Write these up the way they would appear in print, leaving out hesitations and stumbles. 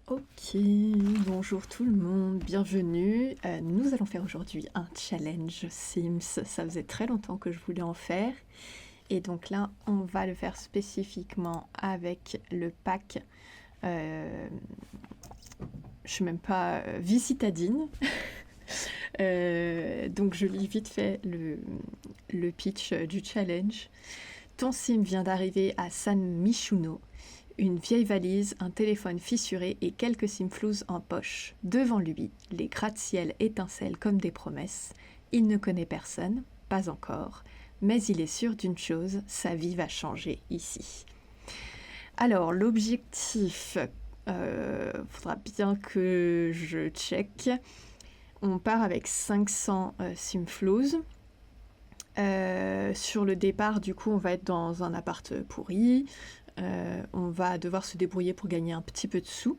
Ok, bonjour tout le monde, bienvenue. Nous allons faire aujourd'hui un challenge Sims. Ça faisait très longtemps que je voulais en faire. Et donc là, on va le faire spécifiquement avec le pack. Je suis même pas vie citadine. Donc je lis vite fait le pitch du challenge. Ton sim vient d'arriver à San Michuno. Une vieille valise, un téléphone fissuré et quelques simflouz en poche. Devant lui, les gratte-ciel étincellent comme des promesses. Il ne connaît personne, pas encore, mais il est sûr d'une chose, sa vie va changer ici. Alors, l'objectif, faudra bien que je check. On part avec 500 simflouz. Sur le départ, du coup, on va être dans un appart pourri. On va devoir se débrouiller pour gagner un petit peu de sous.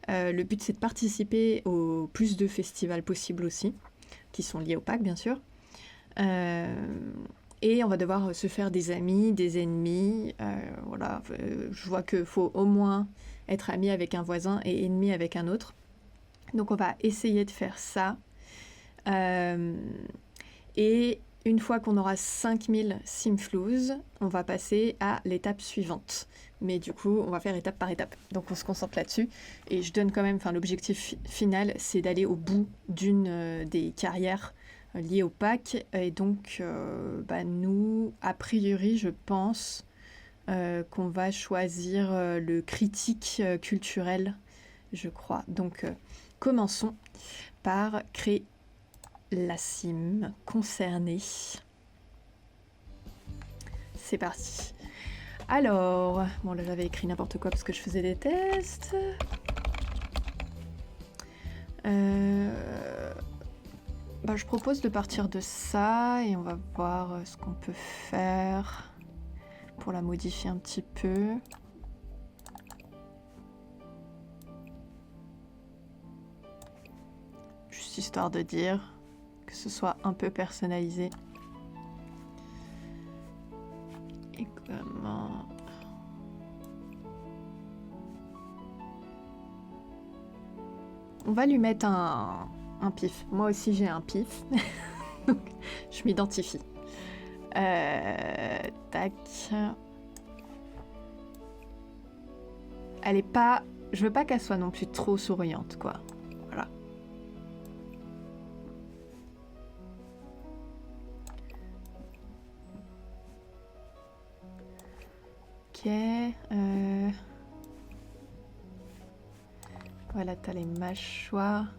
Le but, c'est de participer au plus de festivals possibles aussi, qui sont liés au pack, bien sûr. Et on va devoir se faire des amis, des ennemis. Voilà, je vois qu'il faut au moins être ami avec un voisin et ennemi avec un autre. Donc on va essayer de faire ça. Et une fois qu'on aura 5000 simflouz, on va passer à l'étape suivante. Mais du coup, on va faire étape par étape. Donc on se concentre là-dessus. Et je donne quand même, l'objectif final, c'est d'aller au bout d'une des carrières liées au pack. Et donc, nous, a priori, je pense qu'on va choisir le critique culturel, je crois. Donc, commençons par créer la sim concernée. C'est parti. Alors, bon là j'avais écrit n'importe quoi parce que je faisais des tests. Je propose de partir de ça et on va voir ce qu'on peut faire pour la modifier un petit peu. Juste histoire de dire que ce soit un peu personnalisé. Et comment... On va lui mettre un pif. Moi aussi j'ai un pif. Donc je m'identifie. Tac. Elle est pas... Je veux pas qu'elle soit non plus trop souriante, quoi. Voilà. Ok. Voilà, t'as les mâchoires.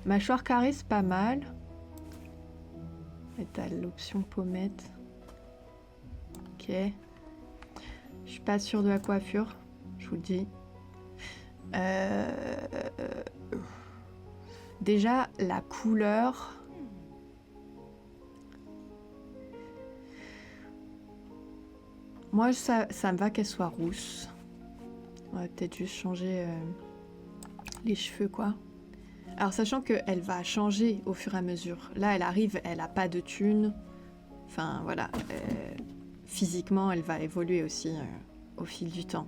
Mâchoire carrée, c'est pas mal. Et t'as l'option pommette. Ok. Je suis pas sûre de la coiffure, je vous le dis. Déjà, la couleur... Moi, ça me va qu'elle soit rousse. On va peut-être juste changer les cheveux, quoi. Alors, sachant qu'elle va changer au fur et à mesure. Là, elle arrive, elle a pas de thune. Enfin, voilà. Physiquement, elle va évoluer aussi au fil du temps.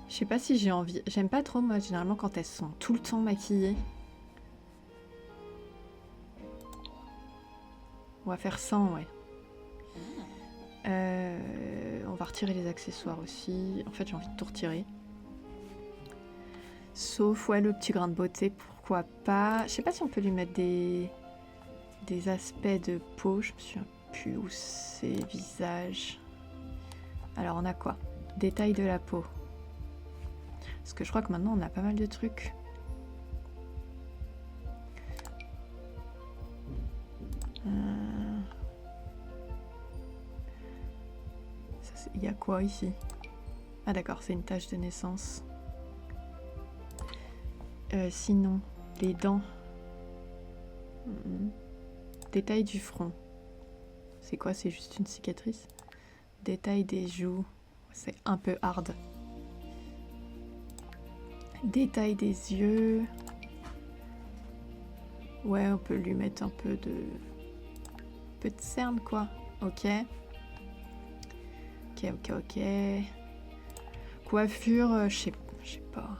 Je sais pas si j'ai envie. J'aime pas trop, moi, généralement, quand elles sont tout le temps maquillées. On va faire 100, ouais. On va retirer les accessoires aussi. En fait, j'ai envie de tout retirer. Sauf, ouais, le petit grain de beauté, pourquoi pas. Je sais pas si on peut lui mettre des aspects de peau. Je me souviens plus où c'est, visage. Alors, on a quoi? Détail de la peau. Parce que je crois que maintenant, on a pas mal de trucs. Il y a quoi ici? Ah d'accord, c'est une tache de naissance. Sinon, les dents. Détail du front. C'est quoi? C'est juste une cicatrice? Détail des joues. C'est un peu hard. Détail des yeux. Ouais, on peut lui mettre un peu de cerne, quoi. Ok. Ok. Coiffure, je sais pas.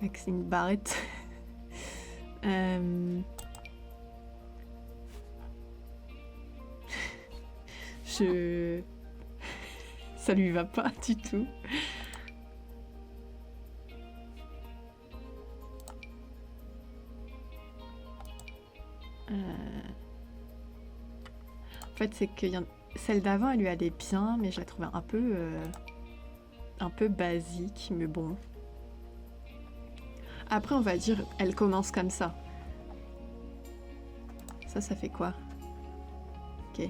Avec une barrette. Ça lui va pas du tout. En fait, c'est que celle d'avant, elle lui allait bien, mais je la trouvais un peu basique, mais bon. Après, on va dire, elle commence comme ça. Ça fait quoi? Ok.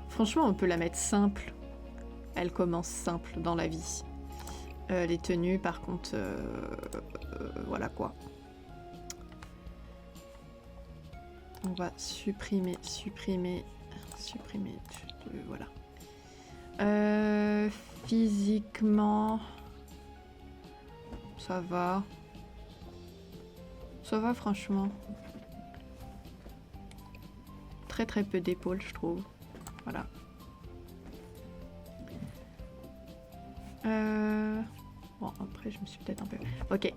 Franchement, on peut la mettre simple. Elle commence simple dans la vie. Les tenues, par contre, voilà quoi. On va supprimer. Voilà. Physiquement, ça va. Ça va, franchement. Très peu d'épaules, je trouve. Voilà. Bon, après, je me suis peut-être un peu... Ok.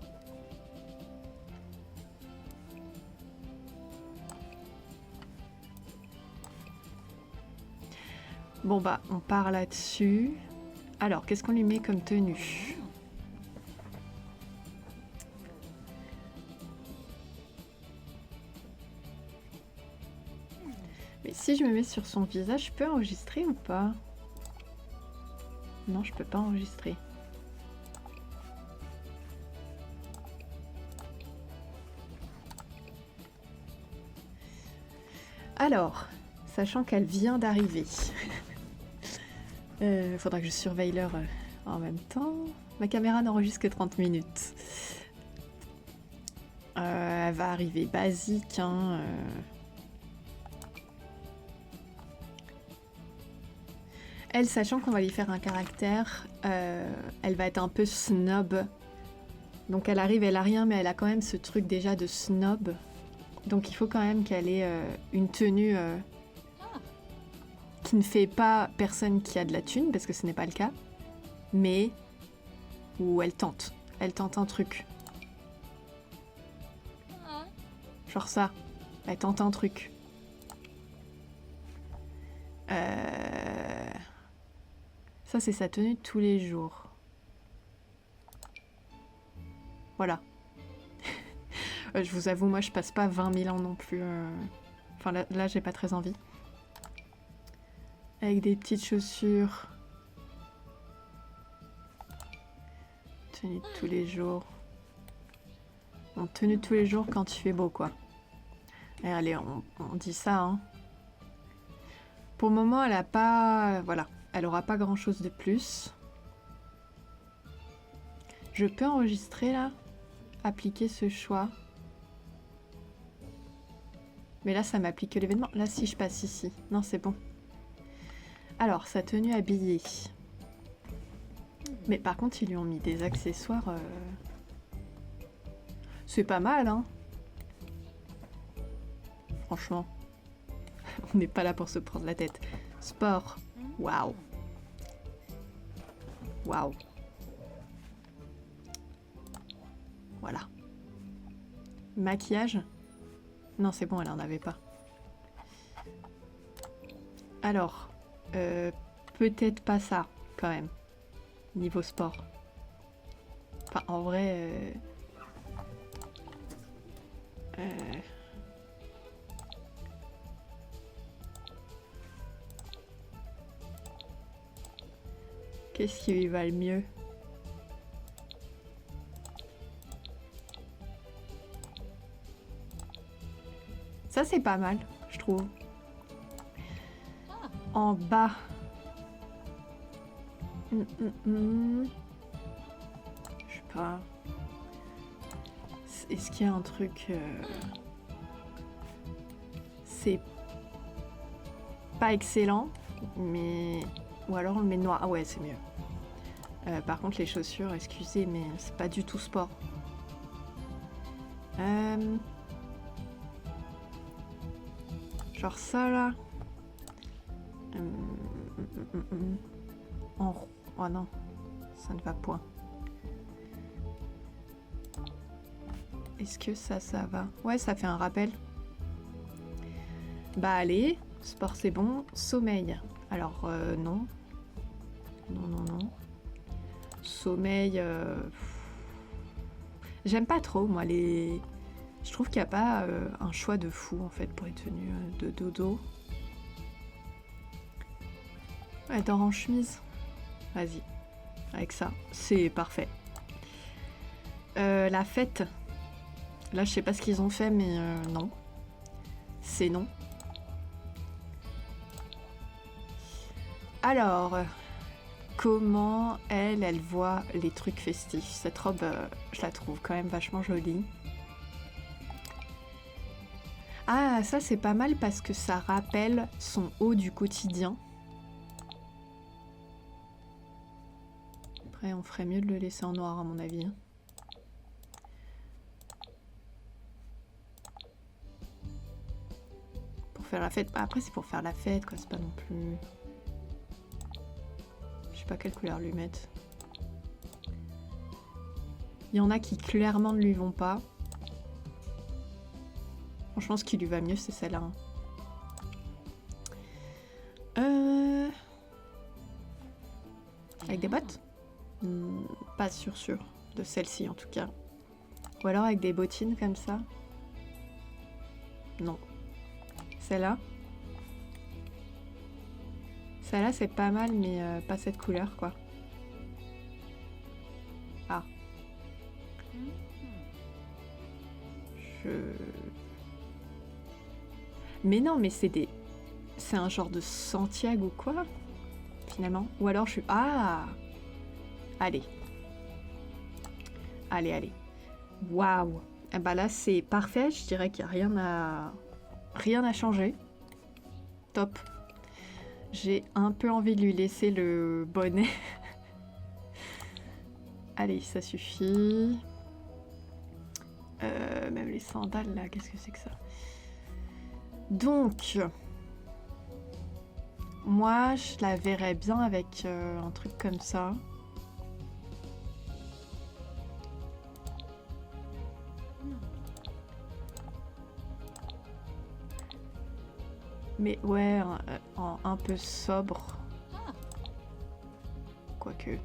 Bon, bah, on part là-dessus. Alors, qu'est-ce qu'on lui met comme tenue? Mais si je me mets sur son visage, je peux enregistrer ou pas? Non, je peux pas enregistrer. Alors, sachant qu'elle vient d'arriver, faudra que je surveille l'heure en même temps. Ma caméra n'enregistre que 30 minutes. Elle va arriver basique, hein. Elle, sachant qu'on va lui faire un caractère, elle va être un peu snob. Donc elle arrive, elle a rien, mais elle a quand même ce truc déjà de snob. Donc il faut quand même qu'elle ait une tenue qui ne fait pas personne qui a de la thune, parce que ce n'est pas le cas, mais où elle tente. Elle tente un truc. Genre ça. Elle tente un truc. Ça, c'est sa tenue de tous les jours. Voilà. Je vous avoue, moi, je passe pas 20 000 ans non plus. Enfin, là j'ai pas très envie. Avec des petites chaussures. Tenue de tous les jours. Bon, tenue de tous les jours quand il fait beau, quoi. Et allez, on dit ça, hein. Pour le moment, elle a pas... Voilà. Elle aura pas grand-chose de plus. Je peux enregistrer, là? Appliquer ce choix. Mais là, ça m'applique que l'événement. Là, si je passe ici. Non, c'est bon. Alors, sa tenue habillée. Mais par contre, ils lui ont mis des accessoires. C'est pas mal, hein. Franchement. On n'est pas là pour se prendre la tête. Sport. Waouh. Waouh. Voilà. Maquillage. Non, c'est bon, elle en avait pas. Alors, peut-être pas ça, quand même. Niveau sport. Enfin, en vrai... Qu'est-ce qui lui va le mieux? Ça, c'est pas mal, je trouve. En bas. Je sais pas. Est-ce qu'il y a un truc... c'est pas excellent, mais... Ou alors on le met noir. Ah ouais, c'est mieux. Par contre, les chaussures, excusez, mais c'est pas du tout sport. Genre ça, là. En... Oh non, ça ne va point. Est-ce que ça va? Ouais, ça fait un rappel. Bah allez, sport c'est bon. Sommeil. Alors non. Non. Sommeil... J'aime pas trop, moi, les... Je trouve qu'il n'y a pas un choix de fou, en fait, pour les tenues de dodo. Ouais, dors en chemise. Vas-y. Avec ça, c'est parfait. La fête. Là, je sais pas ce qu'ils ont fait, mais non. C'est non. Alors, comment elle voit les trucs festifs? Cette robe, je la trouve quand même vachement jolie. Ah, ça c'est pas mal parce que ça rappelle son haut du quotidien. Après, on ferait mieux de le laisser en noir à mon avis. Pour faire la fête. Après, c'est pour faire la fête, quoi. C'est pas non plus... Je sais pas quelle couleur lui mettre. Il y en a qui clairement ne lui vont pas. Franchement, ce qui lui va mieux, c'est celle-là. Avec des bottes? Pas sûr de celle-ci en tout cas. Ou alors avec des bottines comme ça? Non. Celle-là? Celle-là, c'est pas mal, mais pas cette couleur, quoi. Ah. Mais non, mais c'est des... C'est un genre de Santiago ou quoi, finalement? Ou alors je suis... Ah! Allez. Allez. Waouh! Eh ben là, c'est parfait. Je dirais qu'il n'y a rien à changer. Top. J'ai un peu envie de lui laisser le bonnet. Allez, ça suffit. Même les sandales, là, qu'est-ce que c'est que ça? Donc, moi, je la verrais bien avec un truc comme ça. Mais ouais, un peu sobre. Quoique.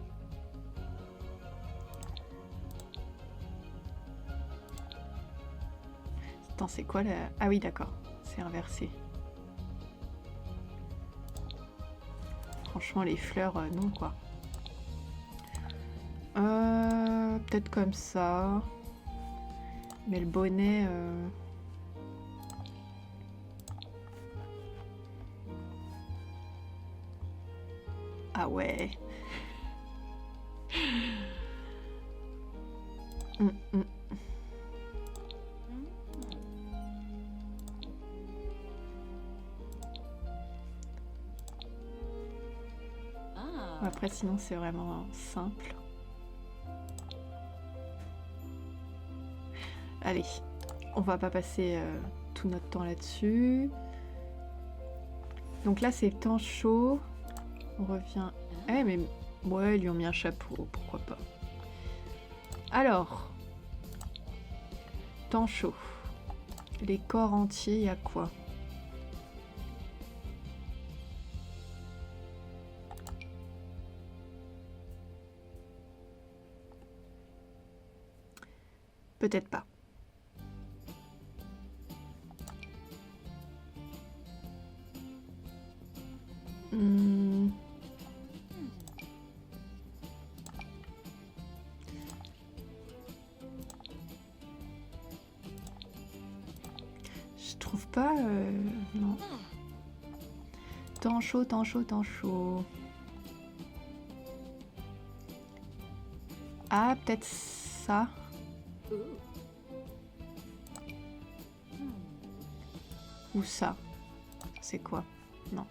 Attends, c'est quoi la... Ah oui, d'accord. C'est inversé. Franchement, les fleurs, non, quoi. Peut-être comme ça. Mais le bonnet... Ah ouais. Après, sinon, c'est vraiment simple. Allez, on va pas passer tout notre temps là-dessus. Donc là, c'est temps chaud. On revient... Eh, mais... Ouais, ils lui ont mis un chapeau, pourquoi pas. Alors... Temps chaud. Les corps entiers, il y a quoi? Peut-être pas. Je trouve pas... non. Temps chaud, temps chaud, temps chaud. Ah, peut-être ça. Ou ça. C'est quoi? Non.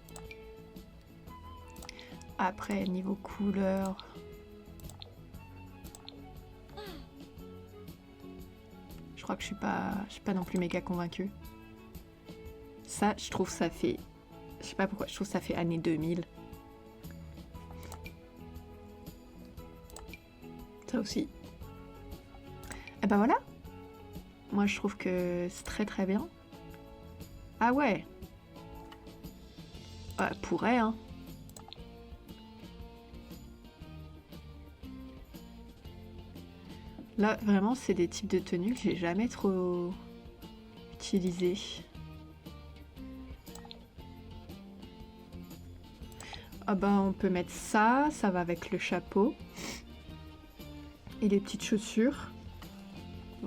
Après, niveau couleur... Je crois que je suis pas non plus méga convaincue. Ça, je trouve ça fait... Je sais pas pourquoi, je trouve ça fait année 2000. Ça aussi. Et ben voilà. Moi, je trouve que c'est très très bien. Ah ouais. Pourrait, hein. Là, vraiment, c'est des types de tenues que j'ai jamais trop utilisés. Ah ben, on peut mettre ça, ça va avec le chapeau. Et les petites chaussures.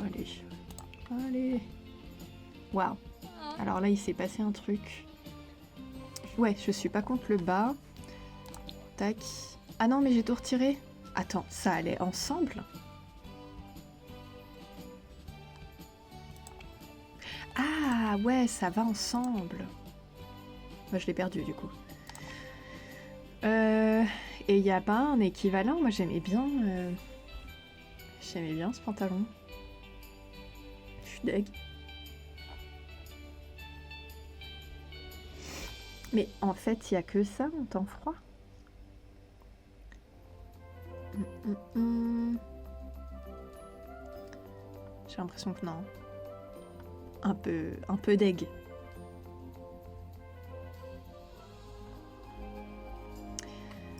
Allez. Allez. Waouh. Alors là, il s'est passé un truc. Ouais, je suis pas contre le bas. Tac. Ah non, mais j'ai tout retiré. Attends, ça allait ensemble? Ah ouais, ça va ensemble. Moi, je l'ai perdu du coup. Et il y a pas un équivalent. Moi, j'aimais bien ce pantalon. Je suis deg. Mais en fait, il y a que ça en temps froid. J'ai l'impression que non. Un peu deg.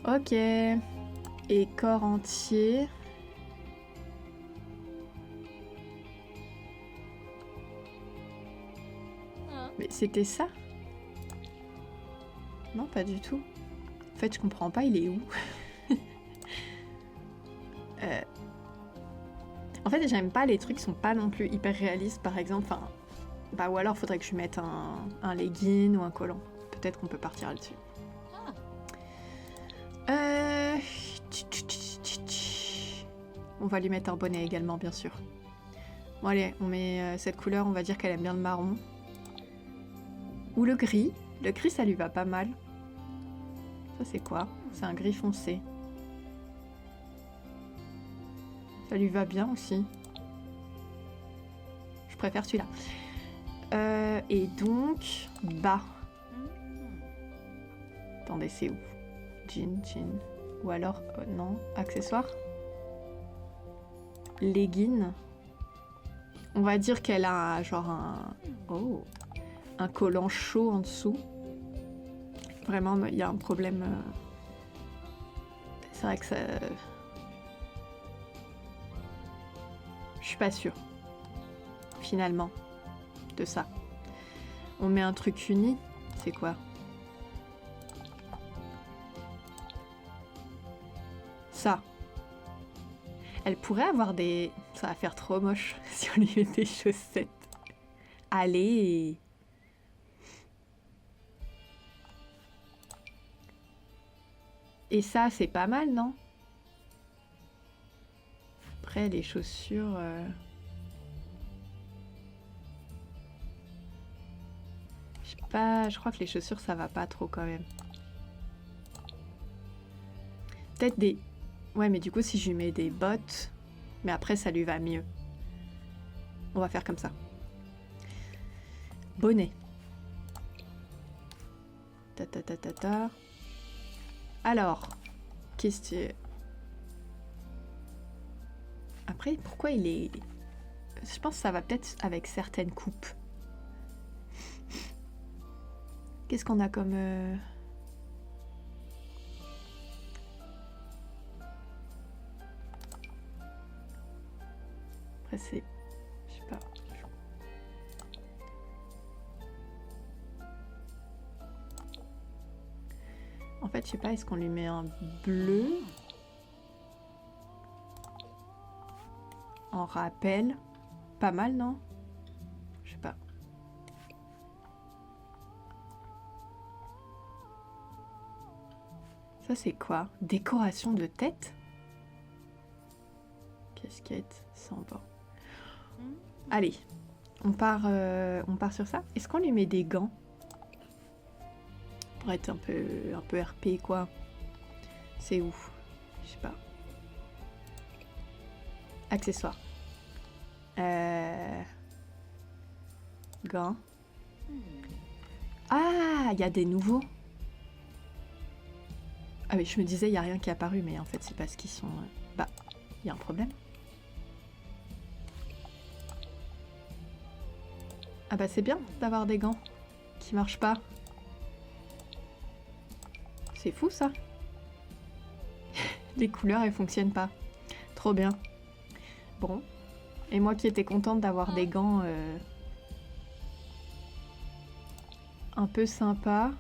Ok. Et corps entier. Mais c'était ça? Non, pas du tout. En fait, je comprends pas, il est où? En fait, j'aime pas les trucs qui sont pas non plus hyper réalistes, par exemple. Enfin, bah, ou alors, faudrait que je mette un legging ou un collant. Peut-être qu'on peut partir là-dessus. On va lui mettre un bonnet également, bien sûr. Bon, allez, on met cette couleur, on va dire qu'elle aime bien le marron. Ou le gris. Le gris, ça lui va pas mal. Ça, c'est quoi? C'est un gris foncé. Ça lui va bien aussi. Je préfère celui-là. Et donc, bas. Attendez, c'est où? Jean. Ou alors, non, accessoire. Legging. On va dire qu'elle a genre un collant chaud en dessous. Vraiment, il y a un problème. C'est vrai que ça... Je suis pas sûre, finalement, de ça. On met un truc uni, c'est quoi? Ça. Elle pourrait avoir des... Ça va faire trop moche si on lui met des chaussettes. Allez. Et ça, c'est pas mal, non? Après, les chaussures... Je sais pas, je crois que les chaussures, ça va pas trop quand même. Peut-être des... Ouais, mais du coup, si je lui mets des bottes... Mais après, ça lui va mieux. On va faire comme ça. Bonnet. Ta. Alors, qu'est-ce que... Après, pourquoi il est... Je pense que ça va peut-être avec certaines coupes. Qu'est-ce qu'on a comme... Après, c'est... Je sais pas. En fait, je sais pas, est-ce qu'on lui met un bleu en rappel? Pas mal, non? Je sais pas. Ça, c'est quoi? Décoration de tête? Casquette, sans bord. Allez, on part sur ça. Est-ce qu'on lui met des gants? Pour être un peu RP, quoi. C'est où? Je sais pas. Accessoires. Gants. Ah, il y a des nouveaux. Ah oui, je me disais, il n'y a rien qui est apparu, mais en fait, c'est parce qu'ils sont... Bah, il y a un problème. Ah bah, c'est bien d'avoir des gants qui marchent pas. C'est fou, ça. Les couleurs, elles fonctionnent pas. Trop bien. Bon. Et moi qui étais contente d'avoir des gants un peu sympas.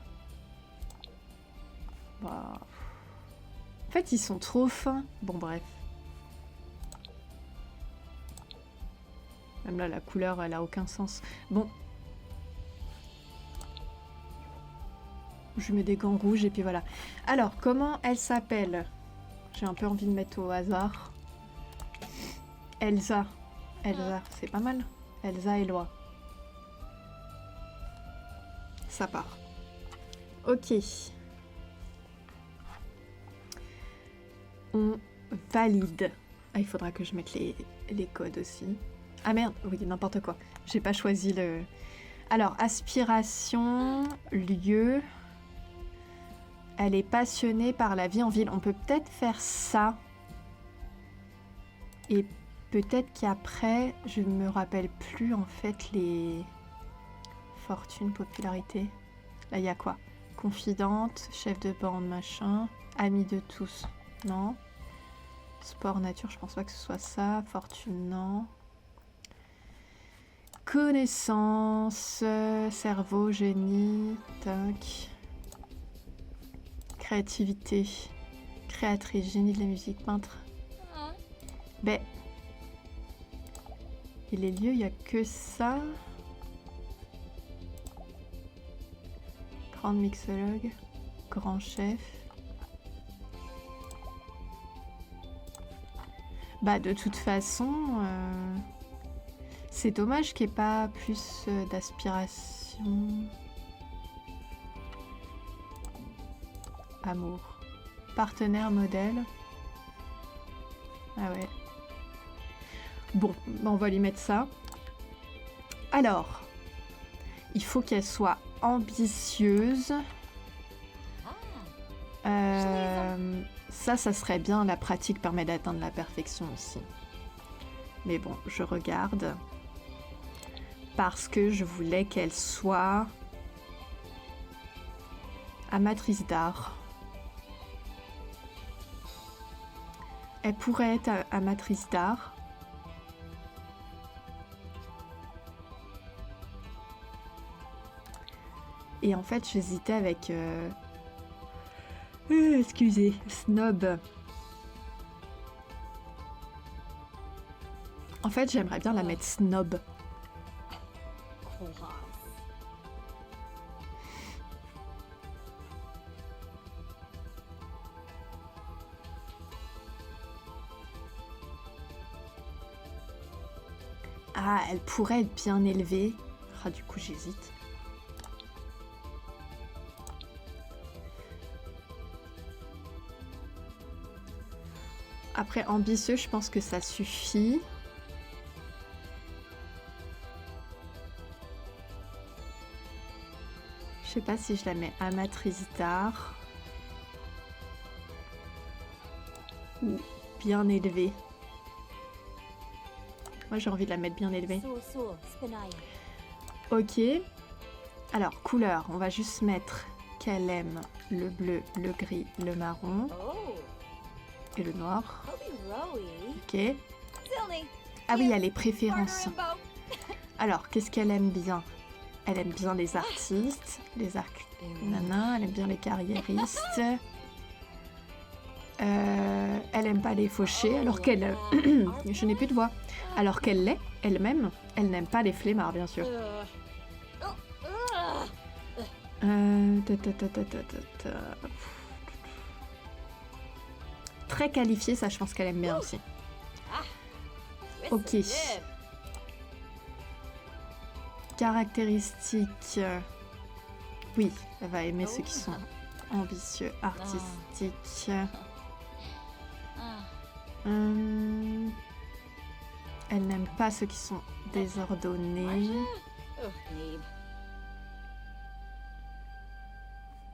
Bah... En fait, ils sont trop fins. Bon, bref. Même là, la couleur, elle a aucun sens. Bon. Je mets des gants rouges et puis voilà. Alors, comment elle s'appelle? J'ai un peu envie de mettre au hasard. Elsa. Elsa, c'est pas mal. Elsa et Loi. Ça part. Ok. On valide. Ah, il faudra que je mette les codes aussi. Ah merde, oui, n'importe quoi. J'ai pas choisi le... Alors, aspiration, lieu... Elle est passionnée par la vie en ville. On peut peut-être faire ça. Et peut-être qu'après, je ne me rappelle plus en fait les fortune, popularité. Là, il y a quoi? Confidente, chef de bande, machin. Amie de tous. Non. Sport, nature, je pense pas que ce soit ça. Fortune, non. Connaissance, cerveau, génie, tac. Créativité, créatrice, génie de la musique, peintre. Ben, et les lieux, il n'y a que ça. Grande mixologue, grand chef. Bah, de toute façon, c'est dommage qu'il n'y ait pas plus d'aspiration. Amour. Partenaire modèle. Ah ouais. Bon, on va lui mettre ça. Alors, il faut qu'elle soit ambitieuse. Ça serait bien. La pratique permet d'atteindre la perfection aussi. Mais bon, je regarde. Parce que je voulais qu'elle soit amatrice d'art. Elle pourrait être amatrice d'art. Et en fait, j'hésitais avec... excusez, snob. En fait, j'aimerais bien la mettre snob. Ah, elle pourrait être bien élevée. Ah, du coup, j'hésite. Après, ambitieux, je pense que ça suffit. Je sais pas si je la mets amatrice d'art. Ou bien élevée. Moi, j'ai envie de la mettre bien élevée. Ok. Alors, couleur. On va juste mettre qu'elle aime le bleu, le gris, le marron. Et le noir. Ok. Ah oui, il y a les préférences. Alors, qu'est-ce qu'elle aime bien? Elle aime bien les artistes, les arcs... Nana, elle aime bien les carriéristes. Elle aime pas les fauchés, alors qu'elle... Je n'ai plus de voix. Alors qu'elle l'est, elle-même, elle n'aime pas les flemmards, bien sûr. Très qualifiée, ça je pense qu'elle aime bien aussi. Ok. Caractéristiques. Oui, elle va aimer ceux qui sont ambitieux, artistiques. Elle n'aime pas ceux qui sont désordonnés.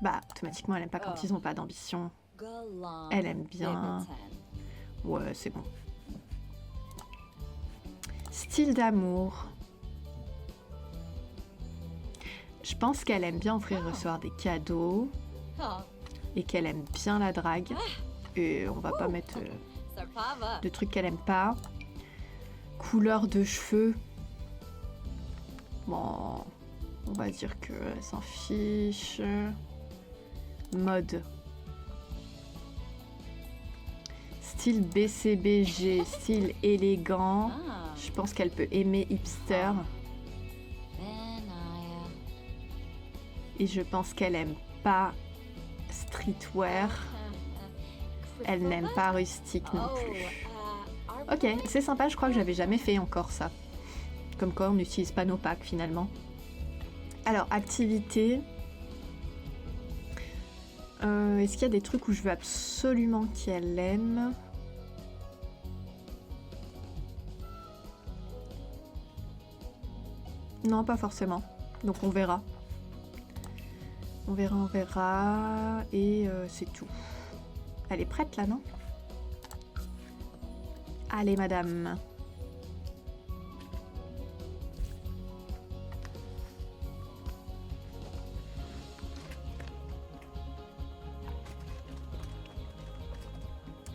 Bah, automatiquement, elle aime pas quand ils ont pas d'ambition. Elle aime bien. Ouais, c'est bon. Style d'amour. Je pense qu'elle aime bien offrir et recevoir des cadeaux. Et qu'elle aime bien la drague. Et on va pas mettre de trucs qu'elle aime pas. Couleur de cheveux. Bon, on va dire qu'elle s'en fiche. Mode. Style BCBG, style élégant. Je pense qu'elle peut aimer hipster. Et je pense qu'elle aime pas streetwear. Elle n'aime pas rustique non plus. Ok, c'est sympa, je crois que j'avais jamais fait encore ça. Comme quoi on n'utilise pas nos packs finalement. Alors, activité. Est-ce qu'il y a des trucs où je veux absolument qu'elle aime? Non, pas forcément. Donc on verra. On verra. Et c'est tout. Elle est prête là, non? Allez, madame.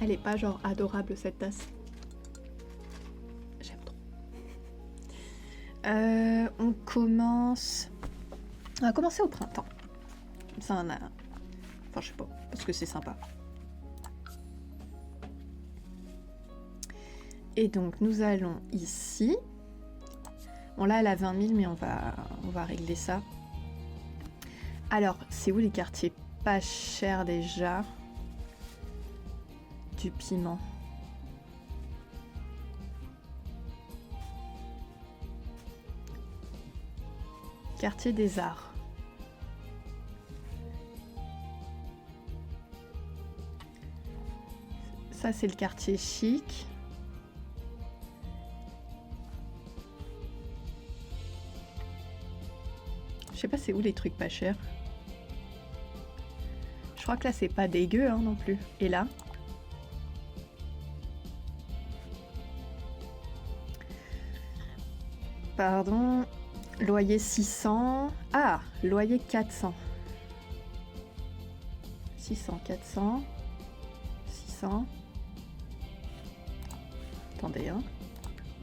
Elle est pas genre adorable cette tasse. J'aime trop. On commence. On va commencer au printemps. Comme ça on a. Enfin je sais pas, parce que c'est sympa. Et donc nous allons ici. Bon là elle a 20 000 mais on va régler ça. Alors c'est où les quartiers pas chers déjà? Du piment. Quartier des Arts. Ça c'est le quartier chic. Je sais pas c'est où les trucs pas chers. Je crois que là c'est pas dégueu hein, non plus. Et là? Pardon. Loyer 600. Ah, loyer 400. 600, 400. 600. Attendez, hein.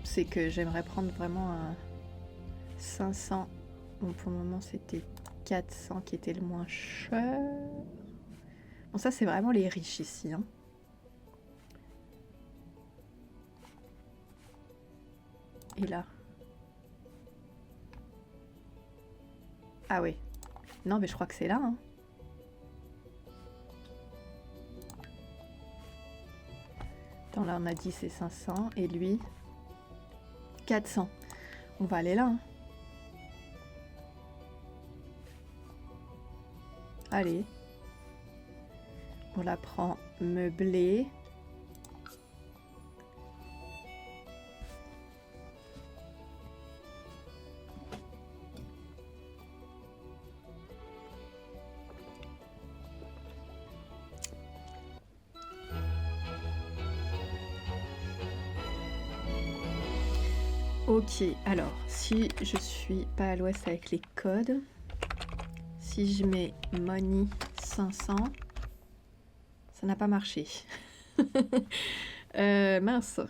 C'est que j'aimerais prendre vraiment un 500. Bon, pour le moment, c'était 400 qui était le moins cher. Bon, ça, c'est vraiment les riches ici, hein. Et là? Ah oui. Non, mais je crois que c'est là, hein. Attends, là, on a dit c'est 500. Et lui 400. On va aller là, hein. Allez. On la prend meublée. Ok, alors, si je suis pas à l'ouest avec les codes, si je mets money 500, ça n'a pas marché. Mince.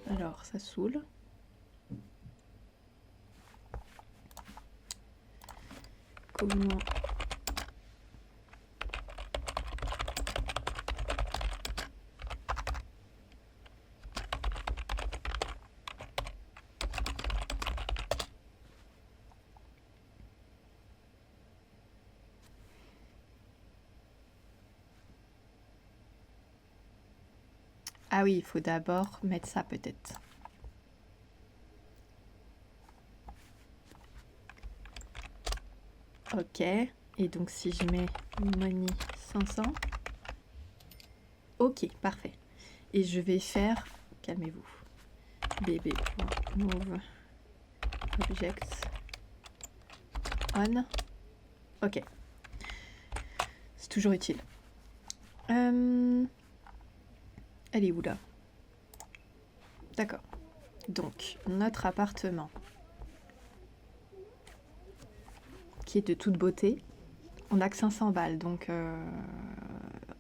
Alors, ça saoule. Comment... Ah oui, il faut d'abord mettre ça peut-être. Ok. Et donc si je mets money 500. Ok, parfait. Et je vais faire, calmez-vous, bb.move objects on. Ok. C'est toujours utile. Elle est où là? D'accord. Donc, notre appartement, qui est de toute beauté, on n'a que 500 balles. Donc,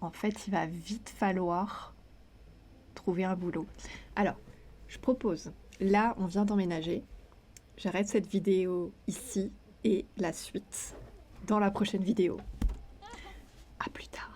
en fait, il va vite falloir trouver un boulot. Alors, je propose, là, on vient d'emménager. J'arrête cette vidéo ici et la suite dans la prochaine vidéo. À plus tard.